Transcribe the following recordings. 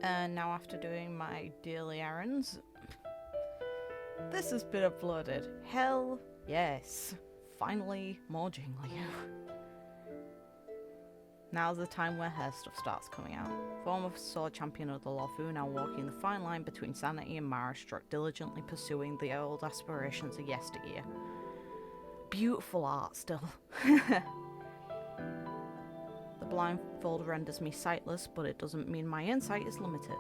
And now after doing my daily errands, this has been uploaded. Hell yes. Finally, more Jingliu. Now's the time where her stuff starts coming out. Former sword champion of the Lawfu, now walking the fine line between sanity and marriage, struck diligently pursuing the old aspirations of yesteryear. Beautiful art still. The blindfold renders me sightless, but it doesn't mean my insight is limited.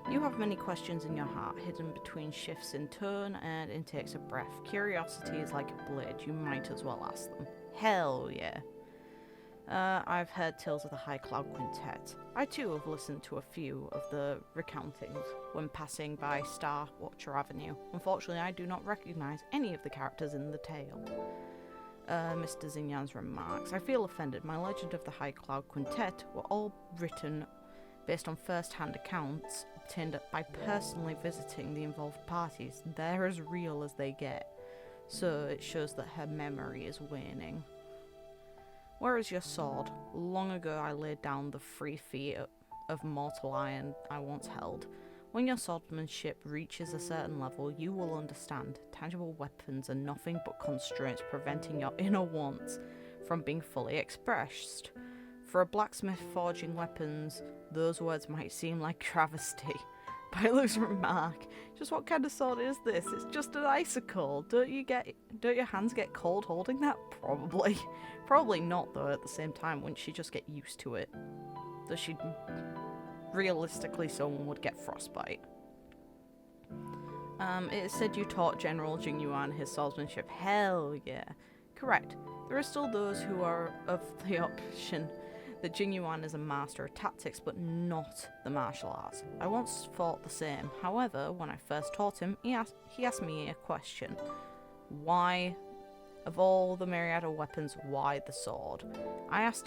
You have many questions in your heart, hidden between shifts in tone and intakes of breath. Curiosity is like a blade, you might as well ask them. Hell yeah. I've heard tales of the High Cloud Quintet. I too have listened to a few of the recountings when passing by Star Watcher Avenue. Unfortunately, I do not recognise any of the characters in the tale. Mr. Zinyan's remarks. I feel offended. My legend of the High Cloud Quintet were all written based on first-hand accounts obtained by personally visiting the involved parties. They're as real as they get. So it shows that her memory is waning. Where is your sword? Long ago I laid down the 3 feet of mortal iron I once held. When your swordsmanship reaches a certain level, you will understand. Tangible weapons are nothing but constraints preventing your inner wants from being fully expressed. For a blacksmith forging weapons, those words might seem like travesty. Bailu's remark. Just what kind of sword is this? It's just an icicle. Don't your hands get cold holding that? Probably. Probably not though, at the same time. Wouldn't she just get used to it? Though she'd... realistically, someone would get frostbite. It said you taught General Jingyuan his swordsmanship. Hell yeah. Correct. There are still those who are of the option that Jingyuan is a master of tactics, but not the martial arts. I once thought the same. However, when I first taught him, he asked me a question. Why, of all the myriad of weapons, why the sword? I asked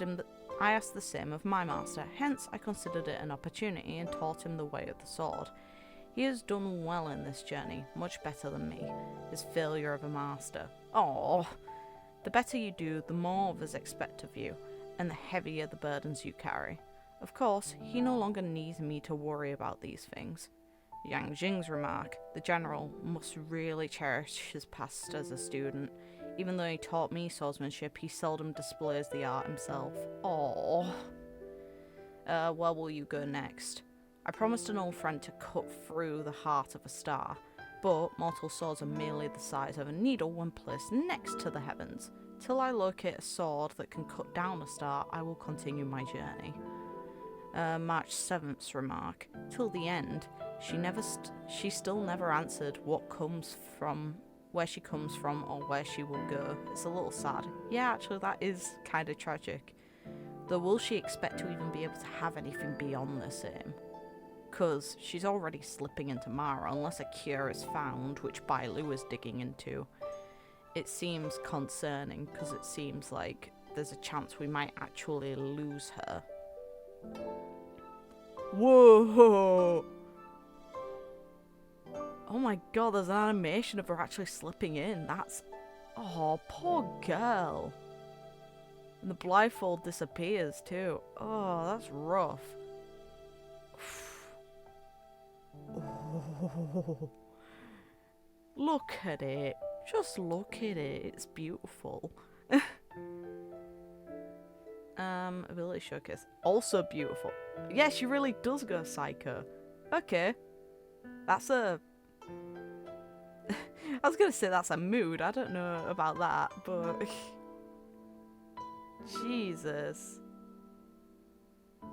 the same of my master, hence I considered it an opportunity and taught him the way of the sword. He has done well in this journey, much better than me, his failure of a master. Oh, the better you do, the more others expect of you, and the heavier the burdens you carry. Of course, he no longer needs me to worry about these things. Yang Jing's remark, the general must really cherish his past as a student. Even though he taught me swordsmanship, he seldom displays the art himself. Aww. Where will you go next? I promised an old friend to cut through the heart of a star, but mortal swords are merely the size of a needle when placed next to the heavens. Till I locate a sword that can cut down a star, I will continue my journey. March 7th's remark. Till the end, she still never answered what comes from... where she comes from or where she will go. It's a little sad. Yeah, actually that is kind of tragic. Though will she expect to even be able to have anything beyond this aim? Because she's already slipping into Mara unless a cure is found, which Bailu is digging into. It seems concerning because it seems like there's a chance we might actually lose her. Whoa! Oh my god, there's an animation of her actually slipping in. That's... oh, poor girl. And the blindfold disappears too. Oh, that's rough. Oh. Look at it. Just look at it. It's beautiful. Ability showcase. Also beautiful. Yeah, she really does go psycho. Okay. That's a... I was gonna say that's a mood. I don't know about that, but... Jesus.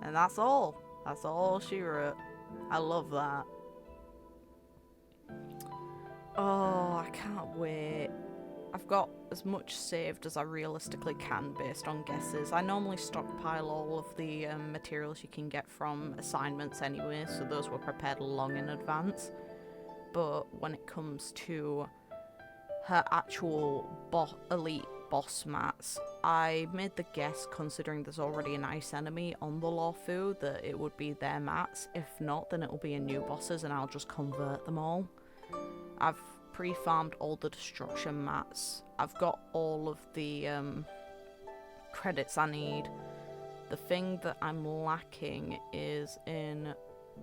And that's all. That's all she wrote. I love that. Oh, I can't wait. I've got as much saved as I realistically can based on guesses. I normally stockpile all of the materials you can get from assignments anyway, so those were prepared long in advance. But when it comes to her actual elite boss mats, I made the guess, considering there's already an ice enemy on the Lawfu, that it would be their mats. If not, then it will be a new bosses and I'll just convert them all. I've pre-farmed all the destruction mats. I've got all of the credits I need. The thing that I'm lacking is in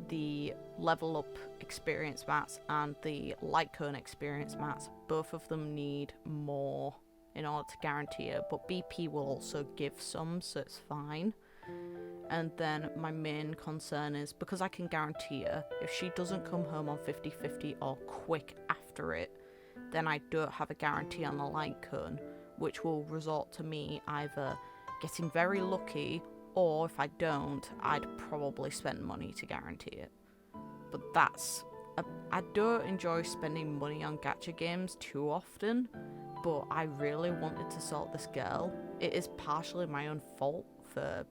the level up experience mats and the lightcone experience mats, both of them need more in order to guarantee it, but BP will also give some, so it's fine. And then my main concern is, because I can guarantee her, if she doesn't come home on 50/50 or quick after it, then I don't have a guarantee on the lightcone, which will result to me either getting very lucky, or if I don't, I'd probably spend money to guarantee it. But I don't enjoy spending money on gacha games too often, but I really wanted to sort this girl. It is partially my own fault for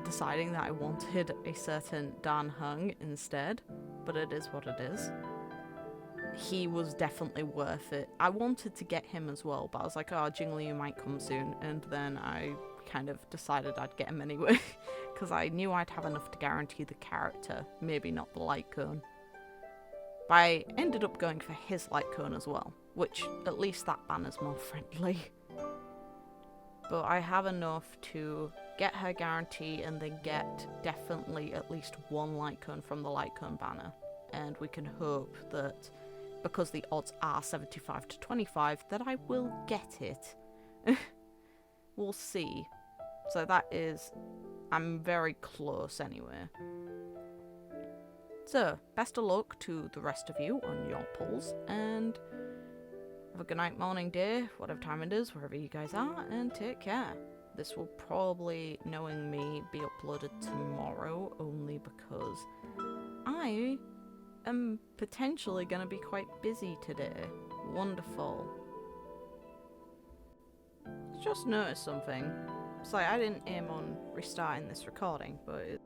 deciding that I wanted a certain Dan Heng instead, but it is what it is. He was definitely worth it. I wanted to get him as well, but I was like, oh, Jingliu might come soon, and then I kind of decided I'd get him anyway, because I knew I'd have enough to guarantee the character, maybe not the lightcone. But I ended up going for his lightcone as well, which at least that banner's more friendly. But I have enough to get her guarantee and then get definitely at least one lightcone from the lightcone banner. And we can hope that, because the odds are 75 to 25, that I will get it. We'll see. So that is... I'm very close anyway. So, best of luck to the rest of you on your pulls, and have a good night, morning, day, whatever time it is, wherever you guys are, and take care. This will probably, knowing me, be uploaded tomorrow, only because I am potentially going to be quite busy today. Wonderful. Just noticed something. It's like I didn't aim on restarting this recording, but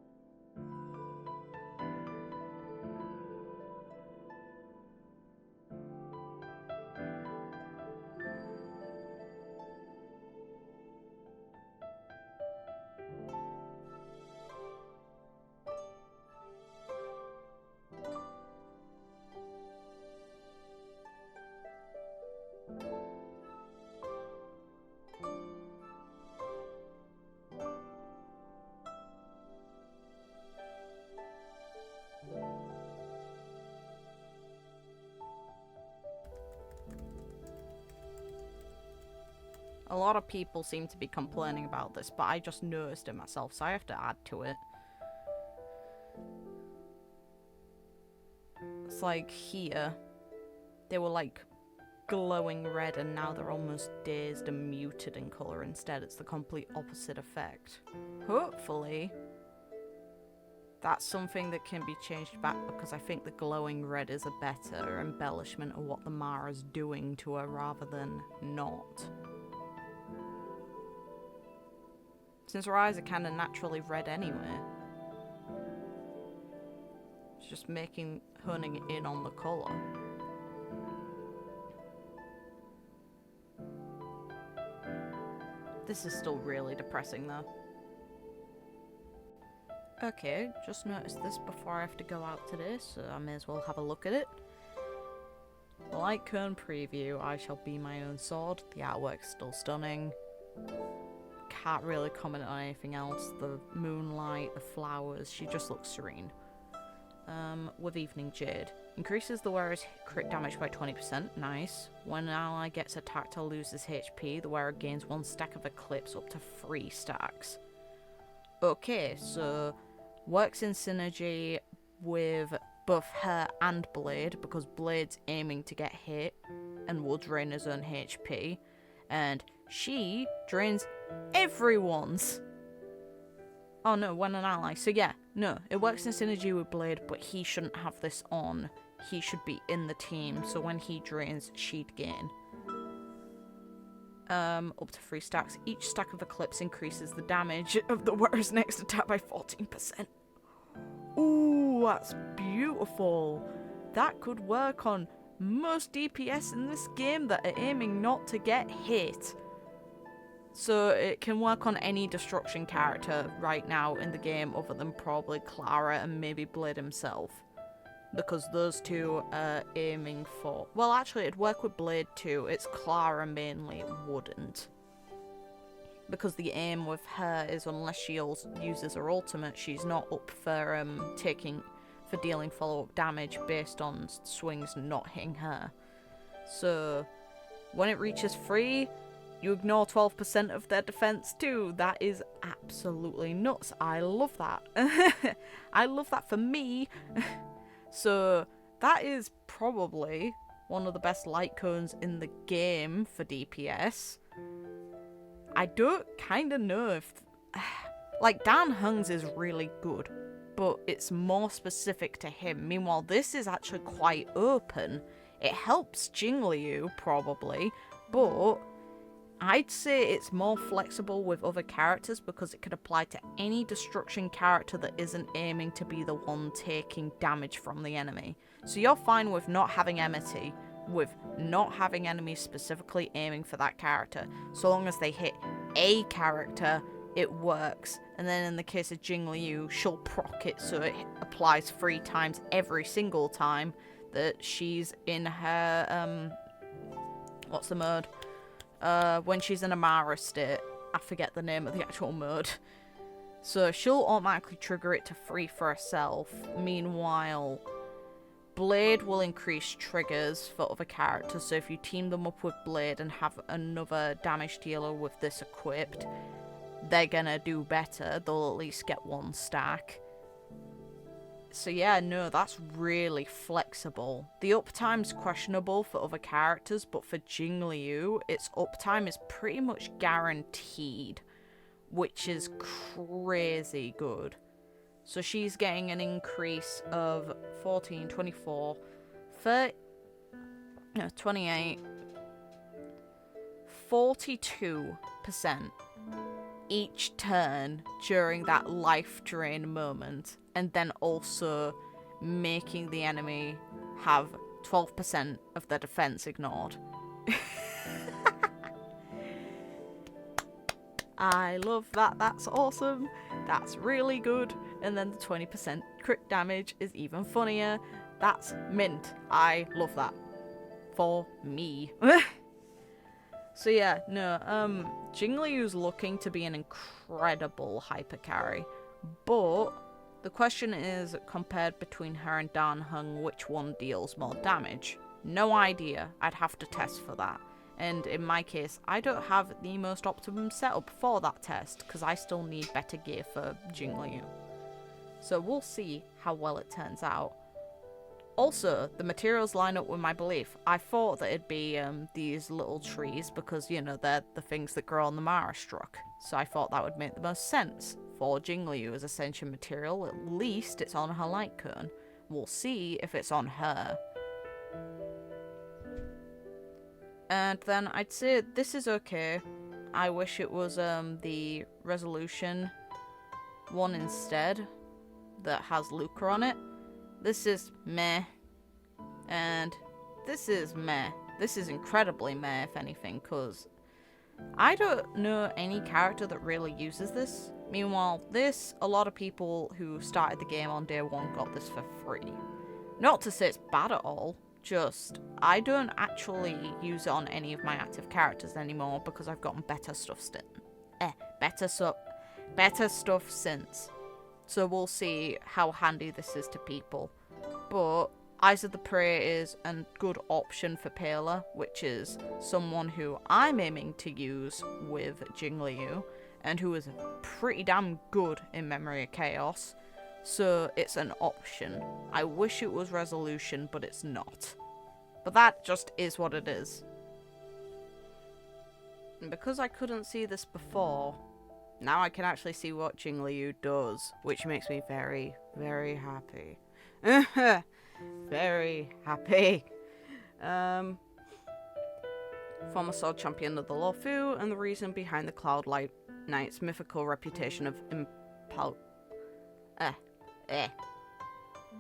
a lot of people seem to be complaining about this, but I just noticed it myself, so I have to add to it. It's like here, they were like glowing red and now they're almost dazed and muted in colour instead. It's the complete opposite effect. Hopefully, that's something that can be changed back, because I think the glowing red is a better embellishment of what the Mara's doing to her rather than not. Since her eyes are kind of naturally red anyway. It's just honing in on the colour. This is still really depressing though. Okay, just noticed this before I have to go out today, so I may as well have a look at it. Lightcone preview, I shall be my own sword. The artwork's still stunning. Can't really comment on anything else. The moonlight, the flowers, she just looks serene. With Evening Jade. Increases the wearer's crit damage by 20%, nice. When an ally gets attacked or loses HP, the wearer gains 1 stack of Eclipse up to 3 stacks. Okay, so works in synergy with both her and Blade, because Blade's aiming to get hit and will drain his own HP, and she drains everyone's. Oh no, when an ally. So yeah, no, it works in synergy with Blade, but he shouldn't have this on. He should be in the team, so when he drains, she'd gain. Up to 3 stacks. Each stack of Eclipse increases the damage of the wearer's next attack by 14%. Ooh, that's beautiful. That could work on most DPS in this game that are aiming not to get hit. So it can work on any destruction character right now in the game other than probably Clara and maybe Blade himself. Because those two are aiming for... Well, actually, it'd work with Blade too. It's Clara mainly, it wouldn't. because the aim with her is unless she uses her ultimate, she's not up for dealing follow-up damage based on swings not hitting her. So when it reaches 3, you ignore 12% of their defense too. That is absolutely nuts. I love that. I love that for me. So that is probably one of the best light cones in the game for DPS. I don't kind of know if... Like, Dan Hung's is really good, but it's more specific to him. Meanwhile, this is actually quite open. It helps Jingliu, probably, but I'd say it's more flexible with other characters because it could apply to any destruction character that isn't aiming to be the one taking damage from the enemy. So you're fine with not having enmity, with not having enemies specifically aiming for that character. So long as they hit a character, it works. And then in the case of Jingliu, she'll proc it so it applies 3 times every single time that she's in her, what's the mode? When she's in a Mara state. I forget the name of the actual mode. So she'll automatically trigger it to 3 for herself. Meanwhile, Blade will increase triggers for other characters. So if you team them up with Blade and have another damage dealer with this equipped, they're gonna do better. They'll at least get 1 stack. So yeah, no, that's really flexible. The uptime's questionable for other characters, but for Jingliu, its uptime is pretty much guaranteed, which is crazy good. So she's getting an increase of 14, 24, 30, 28, 42% each turn during that life drain moment, and then also making the enemy have 12% of their defense ignored. I love that. That's awesome. That's really good. And then the 20% crit damage is even funnier. That's mint. I love that. For me. So yeah, no, Jingliu's looking to be an incredible hyper carry, but the question is, compared between her and Dan Hung, which one deals more damage? No idea. I'd have to test for that. And in my case, I don't have the most optimum setup for that test, because I still need better gear for Jingliu. So we'll see how well it turns out. Also, the materials line up with my belief. I thought that it'd be these little trees because, you know, they're the things that grow on the Mara Struck. So I thought that would make the most sense for Jingliu as ascension material. At least it's on her light cone. We'll see if it's on her. And then I'd say this is okay. I wish it was the resolution one instead that has Luca on it. This is meh, and this is meh. This is incredibly meh, if anything, because I don't know any character that really uses this. Meanwhile, this, a lot of people who started the game on day 1 got this for free. Not to say it's bad at all, just I don't actually use it on any of my active characters anymore because I've gotten better stuff better stuff since. So we'll see how handy this is to people. But Eyes of the Prey is a good option for Pela, which is someone who I'm aiming to use with Jingliu, and who is pretty damn good in Memory of Chaos. So it's an option. I wish it was resolution, but it's not. But that just is what it is. And because I couldn't see this before, now I can actually see what Jingliu does, which makes me very, very happy. Very happy. Former sword champion of the Luofu, and the reason behind the Cloudlight Knight's mythical reputation of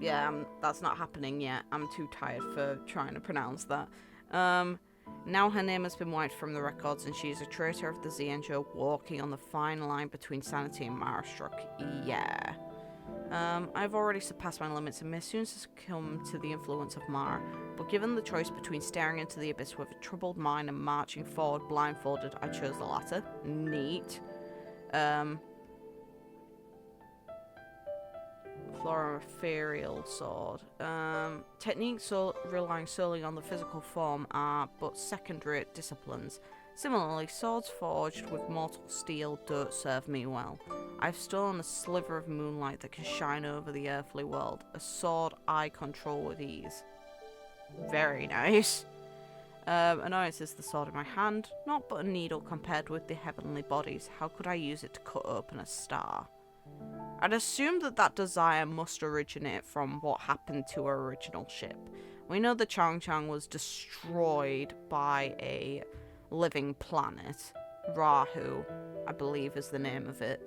Yeah, that's not happening yet. I'm too tired for trying to pronounce that. Now her name has been wiped from the records, and she is a traitor of the Xianzhou, walking on the fine line between sanity and Mara Struck. Yeah. I've already surpassed my limits and may soon succumb to the influence of Mara, but given the choice between staring into the abyss with a troubled mind and marching forward blindfolded, I chose the latter. Neat. Flora ethereal sword. Techniques relying solely on the physical form are but second-rate disciplines. Similarly, swords forged with mortal steel don't serve me well. I've stolen a sliver of moonlight that can shine over the earthly world, a sword I control with ease. Very nice. Annoyance is the sword in my hand, not but a needle compared with the heavenly bodies. How could I use it to cut open a star? I'd assume that desire must originate from what happened to her original ship. We know the Changchang was destroyed by a living planet. Rahu, I believe is the name of it.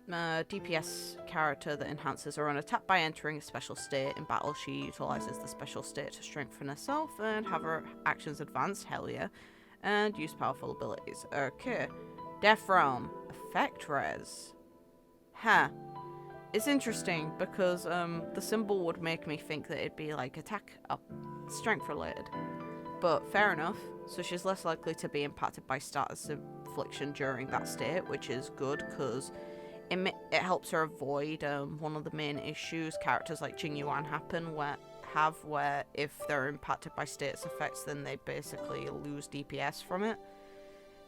DPS character that enhances her own attack by entering a special state. In battle, she utilizes the special state to strengthen herself and have her actions advanced, hell yeah, and use powerful abilities. Okay. Death Realm. Effect res. Huh. It's interesting because the symbol would make me think that it'd be like attack up, strength related. But fair enough. So she's less likely to be impacted by status affliction during that state, which is good because it helps her avoid one of the main issues characters like Jingliu have where if they're impacted by status effects, then they basically lose DPS from it.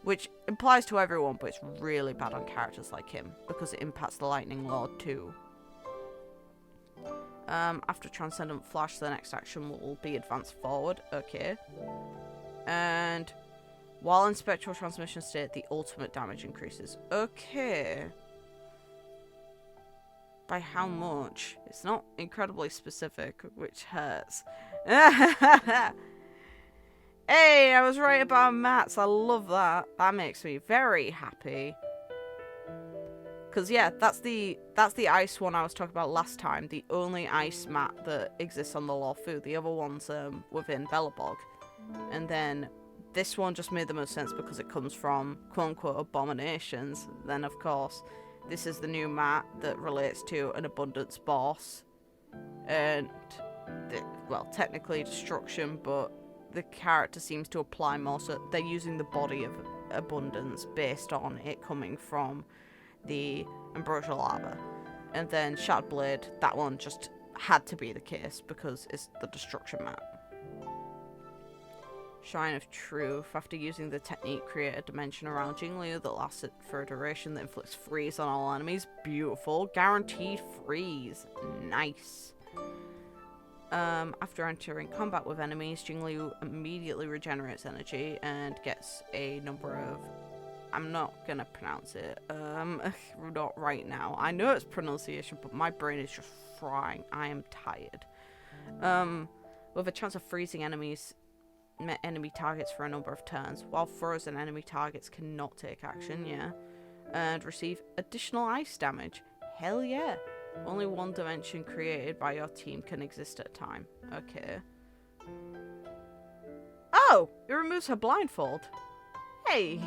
Which applies to everyone, but it's really bad on characters like him, because it impacts the Lightning Lord too. After Transcendent Flash, the next action will be advance forward. Okay. And while in Spectral Transmission state, the ultimate damage increases. Okay. By how much? It's not incredibly specific, which hurts. Hey, I was right about mats. I love that. That makes me very happy. Cause yeah, that's the ice one I was talking about last time. The only ice mat that exists on the Lorfu. The other one's within Belobog. And then this one just made the most sense because it comes from quote-unquote abominations. Then of course, this is the new mat that relates to an abundance boss. And well, technically destruction, but the character seems to apply more, so they're using the body of abundance based on it coming from the ambrosial lava. And then Shattered Blade, that one just had to be the case because it's the destruction mat. Shrine of Truth. After using the technique, create a dimension around Jingliu that lasts for a duration that inflicts freeze on all enemies. Beautiful. Guaranteed freeze. Nice. After entering combat with enemies, Jingliu immediately regenerates energy and gets a number of... I'm not gonna pronounce it. Not right now. I know it's pronunciation, but my brain is just frying. I am tired. With a chance of freezing enemy targets for a number of turns, while frozen enemy targets cannot take action, yeah. And receive additional ice damage. Hell yeah. Only one dimension created by your team can exist at a time. Okay. Oh! It removes her blindfold. Hey!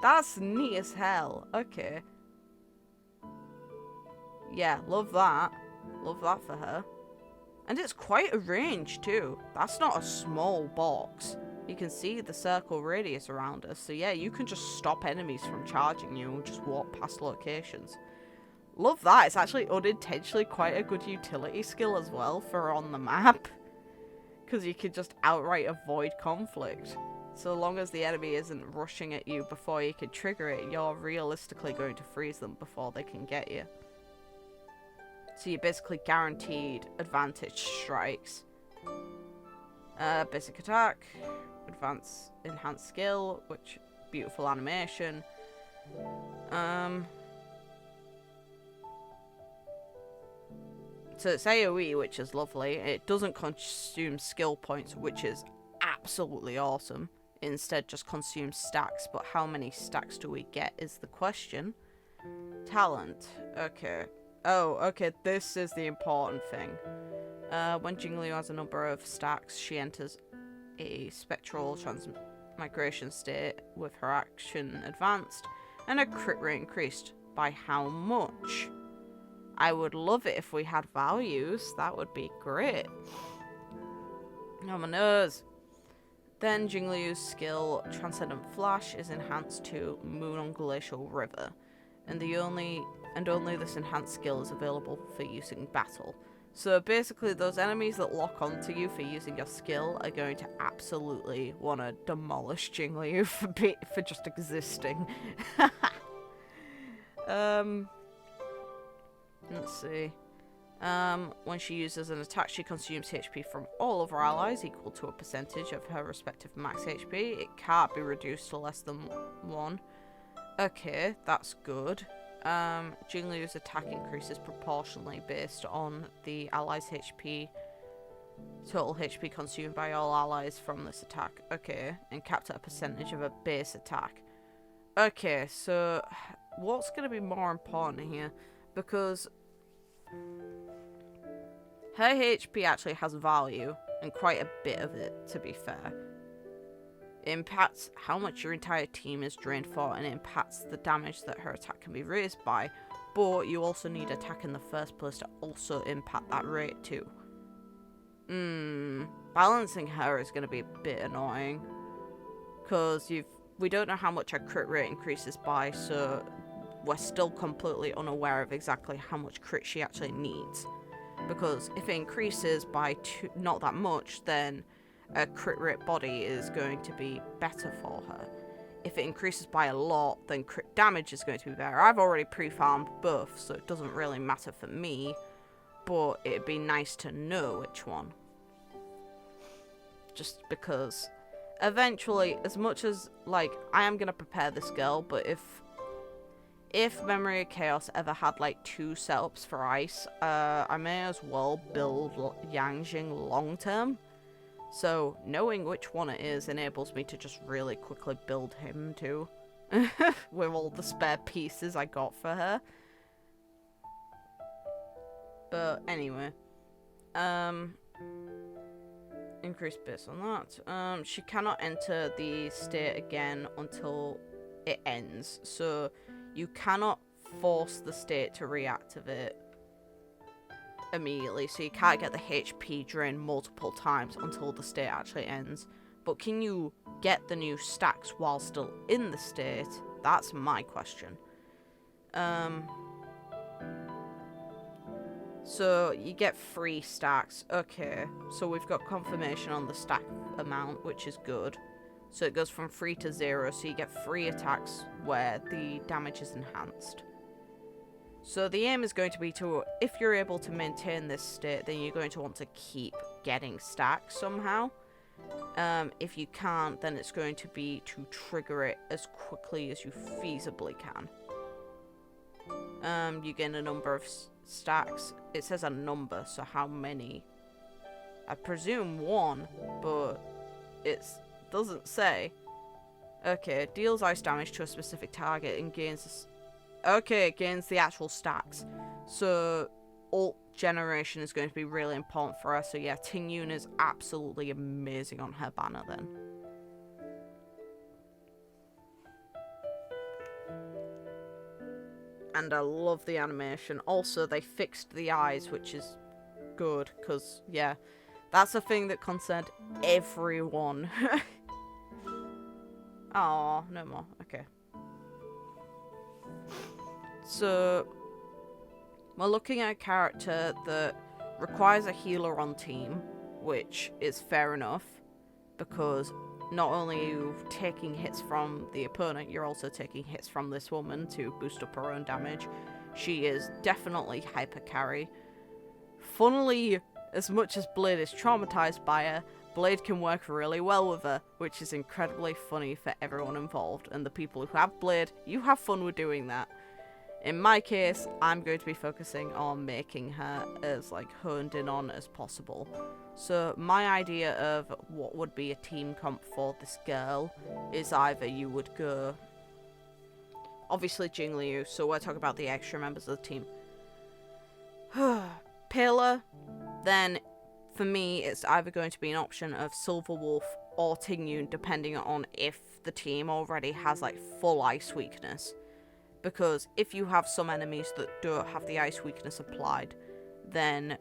That's neat as hell. Okay. Yeah, love that. Love that for her. And it's quite a range too. That's not a small box. You can see the circle radius around us. So yeah, you can just stop enemies from charging you and just walk past locations. Love that. It's actually unintentionally quite a good utility skill as well for on the map. Because you could just outright avoid conflict. So long as the enemy isn't rushing at you before you can trigger it, you're realistically going to freeze them before they can get you. So you're basically guaranteed advantage strikes. Basic attack, enhanced skill, which beautiful animation. So it's AoE, which is lovely. It doesn't consume skill points, which is absolutely awesome. Instead, just consumes stacks. But how many stacks do we get is the question. Talent. Okay. Oh, okay. This is the important thing. When Jingliu has a number of stacks, she enters a spectral transmigration state with her action advanced and her crit rate increased. By how much? I would love it if we had values. That would be great. Oh, my nose. Then Jingliu's skill, Transcendent Flash, is enhanced to Moon on Glacial River. And only this enhanced skill is available for use in battle. So basically those enemies that lock onto you for using your skill are going to absolutely want to demolish Jingliu for just existing. Let's see. When she uses an attack, she consumes HP from all of her allies equal to a percentage of her respective max HP. It can't be reduced to less than 1. Okay, that's good. Jingliu's attack increases proportionally based on the allies' HP. Total HP consumed by all allies from this attack. Okay, and capped at a percentage of a base attack. Okay, so what's going to be more important here? Because her HP actually has value, and quite a bit of it, to be fair. It impacts how much your entire team is drained for, and it impacts the damage that her attack can be raised by, but you also need attack in the first place to also impact that rate too. Balancing her is going to be a bit annoying, because we don't know how much her crit rate increases by, so we're still completely unaware of exactly how much crit she actually needs. Because if it increases by not that much, then a crit rate body is going to be better for her. If it increases by a lot, then crit damage is going to be better. I've already pre-farmed both, so it doesn't really matter for me, but it'd be nice to know which one. Just because eventually, as much as, like, I am going to prepare this girl, but if Memory of Chaos ever had, like, 2 setups for ice, I may as well build Yangjing long-term. So, knowing which one it is enables me to just really quickly build him, too. With all the spare pieces I got for her. But, anyway. Increase based on that. She cannot enter the state again until it ends. So, you cannot force the state to reactivate immediately, so you can't get the HP drained multiple times until the state actually ends. But can you get the new stacks while still in the state? That's my question. So you get 3 stacks. Okay, so we've got confirmation on the stack amount, which is good. So it goes from 3 to 0, so you get 3 attacks where the damage is enhanced. So the aim is going to be to, if you're able to maintain this state, then you're going to want to keep getting stacks somehow. If you can't, then it's going to be to trigger it as quickly as you feasibly can. You gain a number of stacks. It says a number, so how many? I presume 1, but it doesn't say. Okay, deals ice damage to a specific target and gains... Okay, it gains the actual stacks. So, ult generation is going to be really important for her. So yeah, Ting Yun is absolutely amazing on her banner then. And I love the animation. Also, they fixed the eyes, which is good, because, yeah, that's a thing that concerned everyone. Oh, no more. Okay. So, we're looking at a character that requires a healer on team, which is fair enough, because not only are you taking hits from the opponent, you're also taking hits from this woman to boost up her own damage. She is definitely hyper carry. Funnily, as much as Blade is traumatized by her, Blade can work really well with her, which is incredibly funny for everyone involved. And the people who have Blade, you have fun with doing that. In my case, I'm going to be focusing on making her as, like, honed in on as possible. So my idea of what would be a team comp for this girl is either you would go... Obviously Jingliu, so we're talking about the extra members of the team. Paler, then for me it's either going to be an option of Silver Wolf or Ting Yun, depending on if the team already has, like, full ice weakness. Because if you have some enemies that don't have the ice weakness applied, then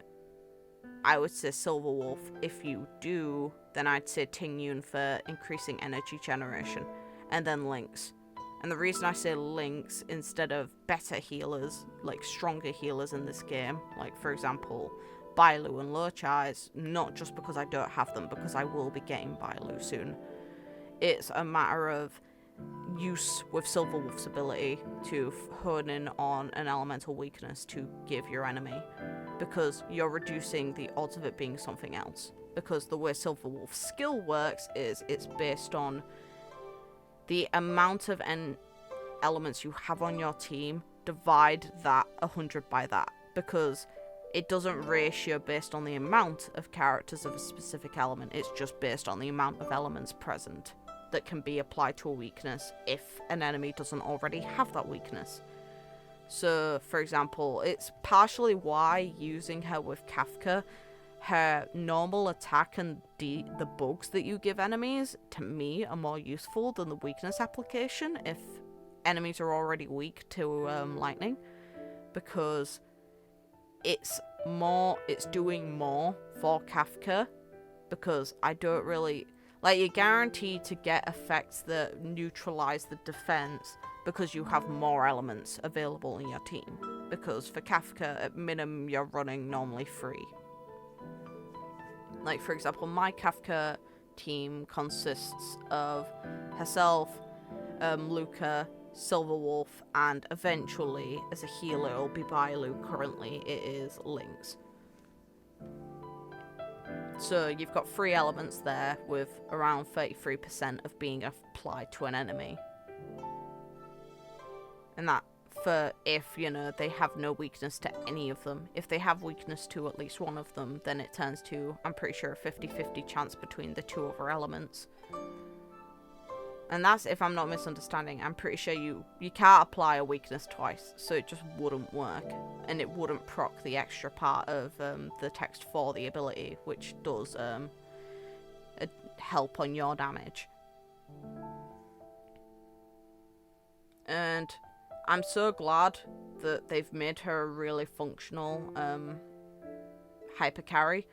I would say Silver Wolf. If you do, then I'd say Tingyun for increasing energy generation. And then Lynx. And the reason I say Lynx instead of better healers, like stronger healers in this game, like for example, Bailu and Lochai, is not just because I don't have them, because I will be getting Bailu soon. It's a matter of use with Silver Wolf's ability to hone in on an elemental weakness to give your enemy, because you're reducing the odds of it being something else. Because the way Silver Wolf's skill works is it's based on the amount of elements you have on your team, divide that 100 by that, because it doesn't ratio based on the amount of characters of a specific element, it's just based on the amount of elements present that can be applied to a weakness if an enemy doesn't already have that weakness. So, for example, it's partially why using her with Kafka, her normal attack and the bugs that you give enemies, to me, are more useful than the weakness application if enemies are already weak to lightning, because it's doing more for Kafka, because I don't really... Like, you're guaranteed to get effects that neutralize the defense because you have more elements available in your team. Because for Kafka, at minimum, you're running normally 3. Like, for example, my Kafka team consists of herself, Luca, Silver Wolf, and eventually, as a healer, it'll be Bailu. Currently, it is Lynx. So you've got 3 elements there with around 33% of being applied to an enemy. And that for if, you know, they have no weakness to any of them. If they have weakness to at least one of them, then it turns to, I'm pretty sure, a 50-50 chance between the 2 other elements. And that's, if I'm not misunderstanding, I'm pretty sure you can't apply a weakness twice, so it just wouldn't work. And it wouldn't proc the extra part of the text for the ability, which does help on your damage. And I'm so glad that they've made her a really functional hyper carry,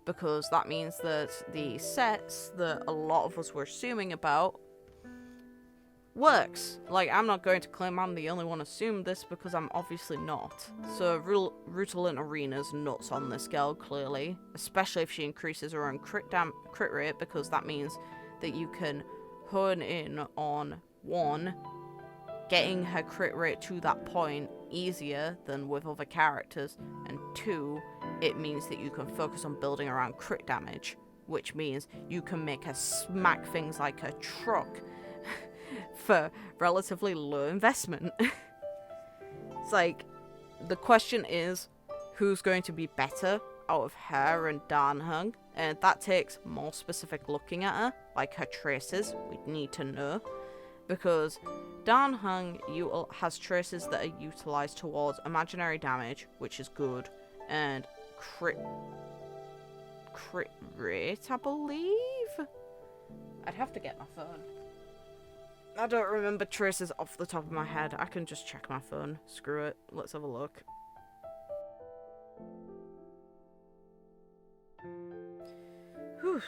because that means that the sets that a lot of us were assuming about works. Like, I'm not going to claim I'm the only one assumed this, because I'm obviously not. So Rutland Arena's nuts on this girl, clearly, especially if she increases her own crit rate, because that means that you can hone in on 1, getting her crit rate to that point easier than with other characters, and 2, it means that you can focus on building around crit damage, which means you can make her smack things like a truck for relatively low investment. It's like, the question is, who's going to be better out of her and Danheng? And that takes more specific looking at her, like her traces, we need to know. Because Danheng has traces that are utilized towards imaginary damage, which is good, and crit rate, I believe? I'd have to get my phone. I don't remember traces off the top of my head. I can just check my phone. Screw it. Let's have a look. Whew.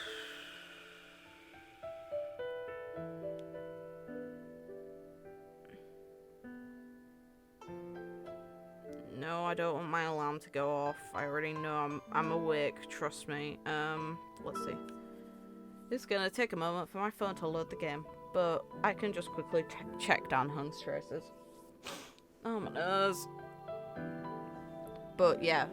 No, I don't want my alarm to go off. I already know I'm awake, trust me. Let's see. It's gonna take a moment for my phone to load the game, but I can just quickly check Danheng's traces. Oh, my nose. But yeah,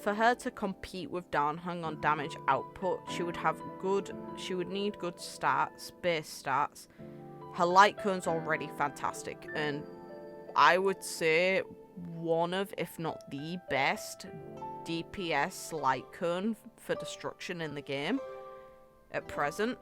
for her to compete with Danheng on damage output, she would need good stats, base stats. Her lightcone's already fantastic, and I would say one of, if not the best, DPS lightcone for destruction in the game at present.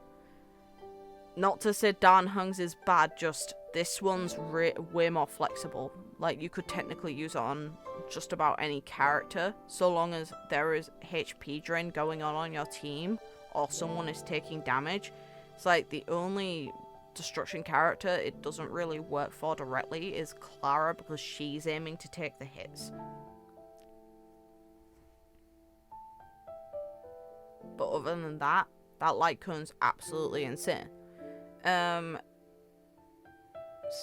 Not to say Danheng's is bad, just this one's way more flexible. Like, you could technically use it on just about any character, so long as there is HP drain going on your team, or someone is taking damage. It's like the only destruction character it doesn't really work for directly is Clara, because she's aiming to take the hits. But other than that, that lightcone's absolutely insane.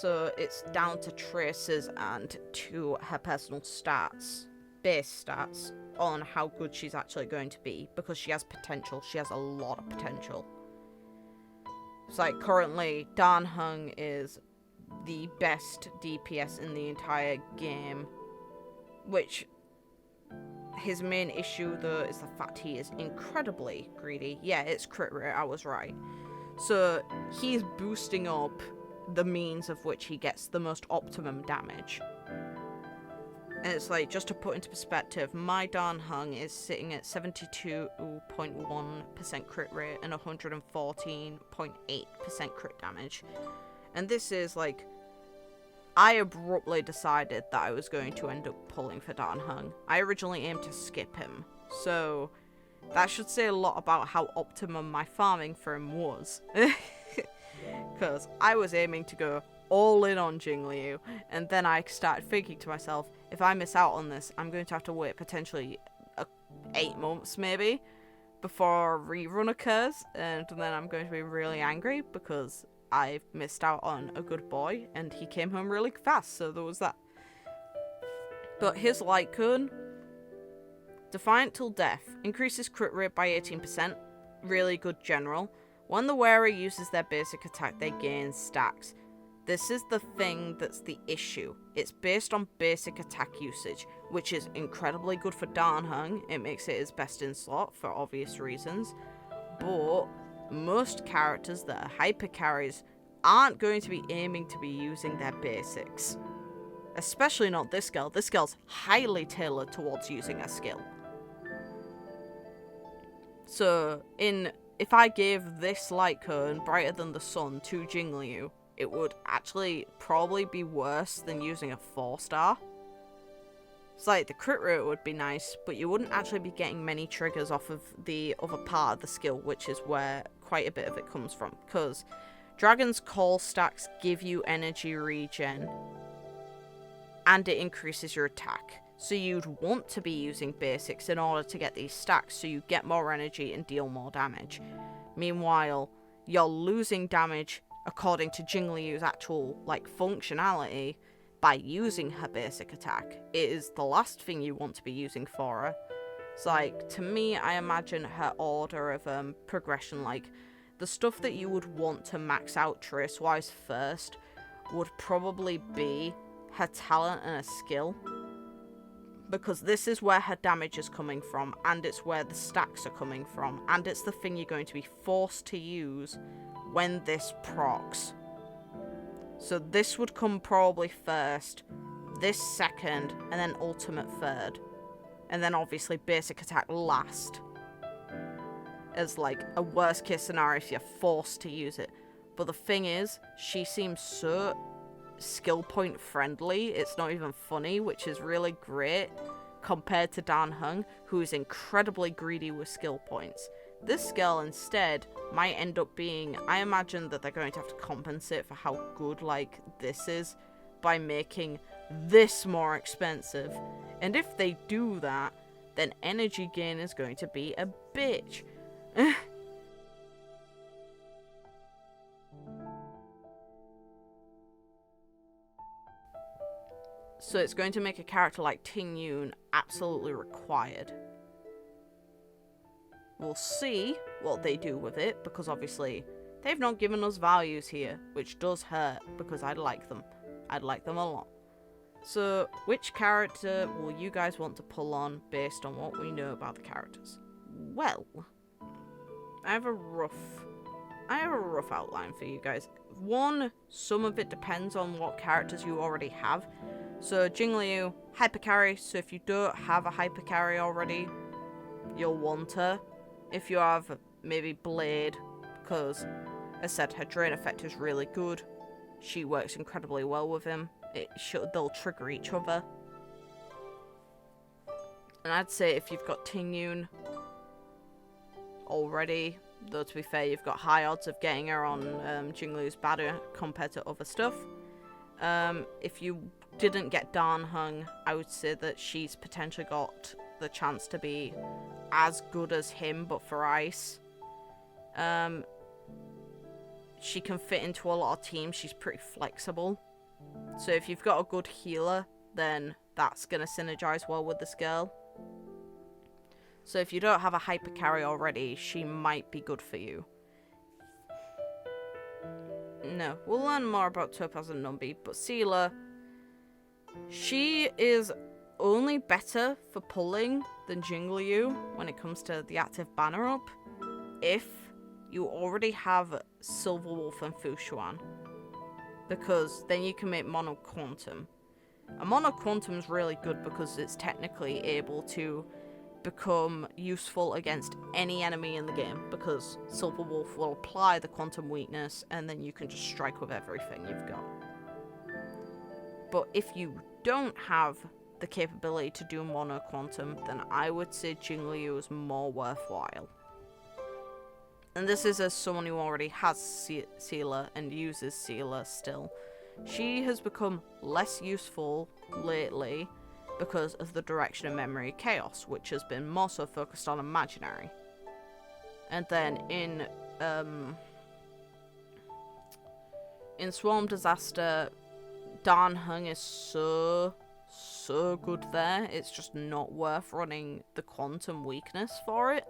So it's down to traces and to her personal stats, base stats, on how good she's actually going to be, because she has potential. She has a lot of potential. It's like currently Dan Heng is the best DPS in the entire game, which his main issue though is the fact he is incredibly greedy. Yeah, it's crit rate, I was right. So he's boosting up the means of which he gets the most optimum damage. And it's like, just to put into perspective, my Dan Heng is sitting at 72.1% crit rate and 114.8% crit damage. And this is like, I abruptly decided that I was going to end up pulling for Dan Heng. I originally aimed to skip him, so that should say a lot about how optimum my farming for him was. Because I was aiming to go all in on Jingliu, and then I started thinking to myself, if I miss out on this, I'm going to have to wait potentially 8 months maybe before a rerun occurs, and then I'm going to be really angry because I've missed out on a good boy and he came home really fast, so there was that. But his light cone, Defiant till death, increases crit rate by 18%, really good general. When the wearer uses their basic attack, they gain stacks. This is the thing that's the issue. It's based on basic attack usage, which is incredibly good for Dan Heng. It makes it his best in slot for obvious reasons. But most characters that are hyper carries aren't going to be aiming to be using their basics. Especially not this girl. This girl's highly tailored towards using her skill. So, if I gave this light cone, Brighter Than the Sun, to Jingliu, it would actually probably be worse than using a 4-star. It's like, the crit rate would be nice, but you wouldn't actually be getting many triggers off of the other part of the skill, which is where quite a bit of it comes from. Because Dragon's Call stacks give you energy regen, and it increases your attack. So you'd want to be using basics in order to get these stacks, so you get more energy and deal more damage. Meanwhile, you're losing damage according to Jingliu's actual, functionality by using her basic attack. It is the last thing you want to be using for her. It's to me, I imagine her order of progression, the stuff that you would want to max out trace-wise first would probably be her talent and her skill. Because this is where her damage is coming from, and it's where the stacks are coming from, and it's the thing you're going to be forced to use when this procs. So this would come probably first, this second, and then ultimate third. And then obviously basic attack last. As a worst case scenario if you're forced to use it. But the thing is, she seems so skill point friendly, it's not even funny, which is really great compared to Dan Heng, who is incredibly greedy with skill points. This girl instead might end up being, I imagine that they're going to have to compensate for how good this is by making this more expensive. And if they do that, then energy gain is going to be a bitch. So it's going to make a character like Ting Yun absolutely required. We'll see what they do with it, because obviously they've not given us values here, which does hurt, because I'd like them. I'd like them a lot. So, which character will you guys want to pull on based on what we know about the characters? Well, I have a rough outline for you guys. One, some of it depends on what characters you already have. So Jingliu, hyper carry, so if you don't have a hyper carry already, you'll want her. If you have maybe Blade, because as I said, her drain effect is really good. She works incredibly well with him. They'll trigger each other. And I'd say if you've got Ting Yun already, Though to be fair, you've got high odds of getting her on Jingliu's banner compared to other stuff. If you didn't get Dan Hung, I would say that she's potentially got the chance to be as good as him, but for ice. She can fit into a lot of teams. She's pretty flexible. So if you've got a good healer, then that's going to synergize well with this girl. So if you don't have a hyper carry already, she might be good for you. No, we'll learn more about Topaz and Numby, but Seele, she is only better for pulling than Jingliu when it comes to the active banner up if you already have Silver Wolf and Fushuan, because then you can make Mono Quantum. A Mono Quantum is really good because it's technically able to become useful against any enemy in the game, because Silver Wolf will apply the quantum weakness and then you can just strike with everything you've got. But if you don't have the capability to do Mono Quantum, then I would say Jingliu is more worthwhile. And this is as someone who already has Seele and uses Seele still. She has become less useful lately because of the direction of Memory Chaos, which has been more so focused on Imaginary. And then in Swarm Disaster, Dan Hung is so good there. It's just not worth running the Quantum weakness for it,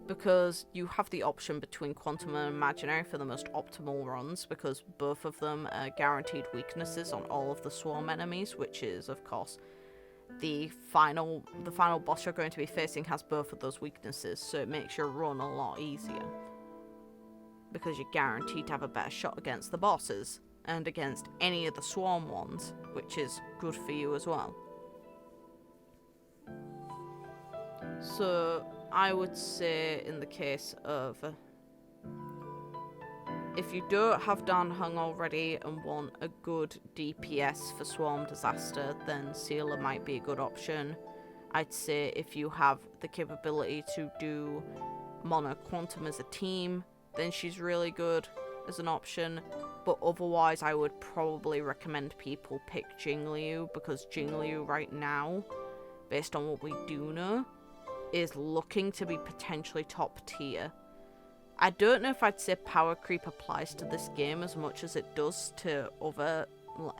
because you have the option between Quantum and Imaginary for the most optimal runs, because both of them are guaranteed weaknesses on all of the Swarm enemies, which is, of course, the final boss you're going to be facing has both of those weaknesses, so it makes your run a lot easier, because you're guaranteed to have a better shot against the bosses and against any of the Swarm ones, which is good for you as well. So I would say in the case of if you don't have Dan Hung already and want a good DPS for Swarm Disaster, then Seele might be a good option. I'd say if you have the capability to do Mono Quantum as a team, then she's really good as an option. But otherwise, I would probably recommend people pick Jingliu, because Jingliu right now, based on what we do know, is looking to be potentially top tier. I don't know if I'd say power creep applies to this game as much as it does to other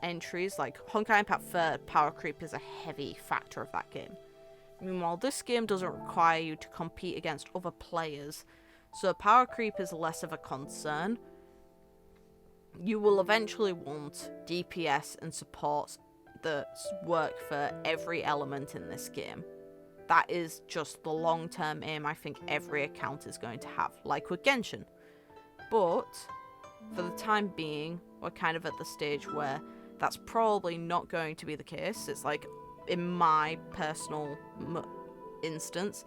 entries. Like Honkai Impact 3rd, power creep is a heavy factor of that game. Meanwhile, this game doesn't require you to compete against other players, so power creep is less of a concern. You will eventually want DPS and supports that work for every element in this game. That is just the long-term aim I think every account is going to have, like with Genshin. But for the time being, we're kind of at the stage where that's probably not going to be the case. It's like, in my personal instance,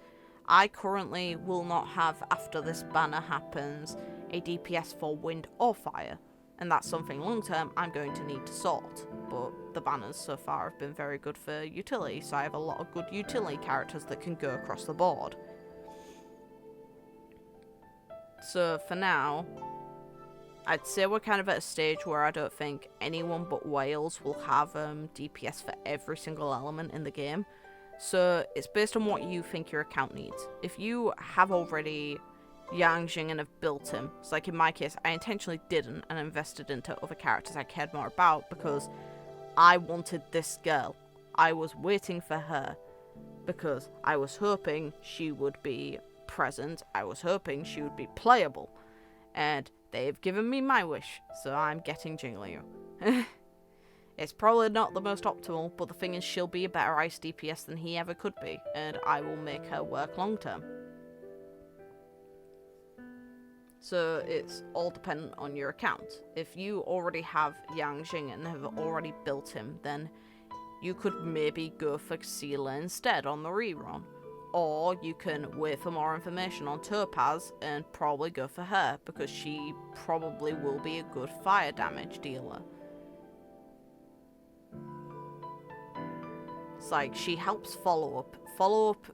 I currently will not have, after this banner happens, a DPS for wind or fire. And that's something long-term I'm going to need to sort. But the banners so far have been very good for utility, so I have a lot of good utility characters that can go across the board. So for now, I'd say we're kind of at a stage where I don't think anyone but Wales will have DPS for every single element in the game. So it's based on what you think your account needs. If you have already Yangjing and have built him, it's like in my case, I intentionally didn't and invested into other characters I cared more about because I wanted this girl. I was waiting for her because I was hoping she would be present. I was hoping she would be playable, and they've given me my wish, so I'm getting Jingliu. It's probably not the most optimal, but the thing is, she'll be a better ice DPS than he ever could be, and I will make her work long term. So it's all dependent on your account. If you already have Yangjing and have already built him, then you could maybe go for Seele instead on the rerun. Or you can wait for more information on Topaz and probably go for her, because she probably will be a good fire damage dealer. It's like, she helps follow up. Follow up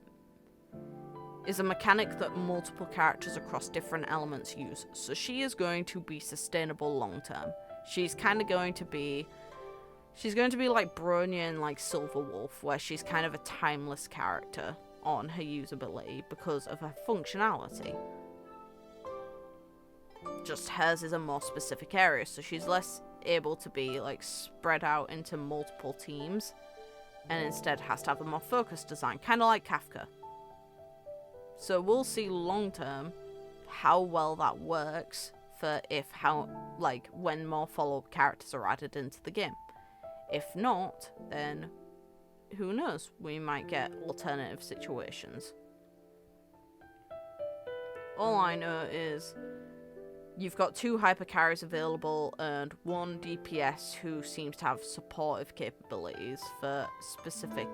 is a mechanic that multiple characters across different elements use, so she is going to be sustainable long term. She's kind of going to be like Bronya and like Silverwolf, where she's kind of a timeless character on her usability because of her functionality. Just hers is a more specific area, so she's less able to be like spread out into multiple teams, and instead has to have a more focused design, kind of like Kafka. So we'll see long term how well that works for when more follow-up characters are added into the game. If not, then who knows? We might get alternative situations. All I know is you've got 2 hyper carries available and 1 DPS who seems to have supportive capabilities for specific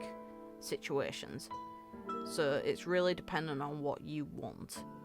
situations. So it's really dependent on what you want.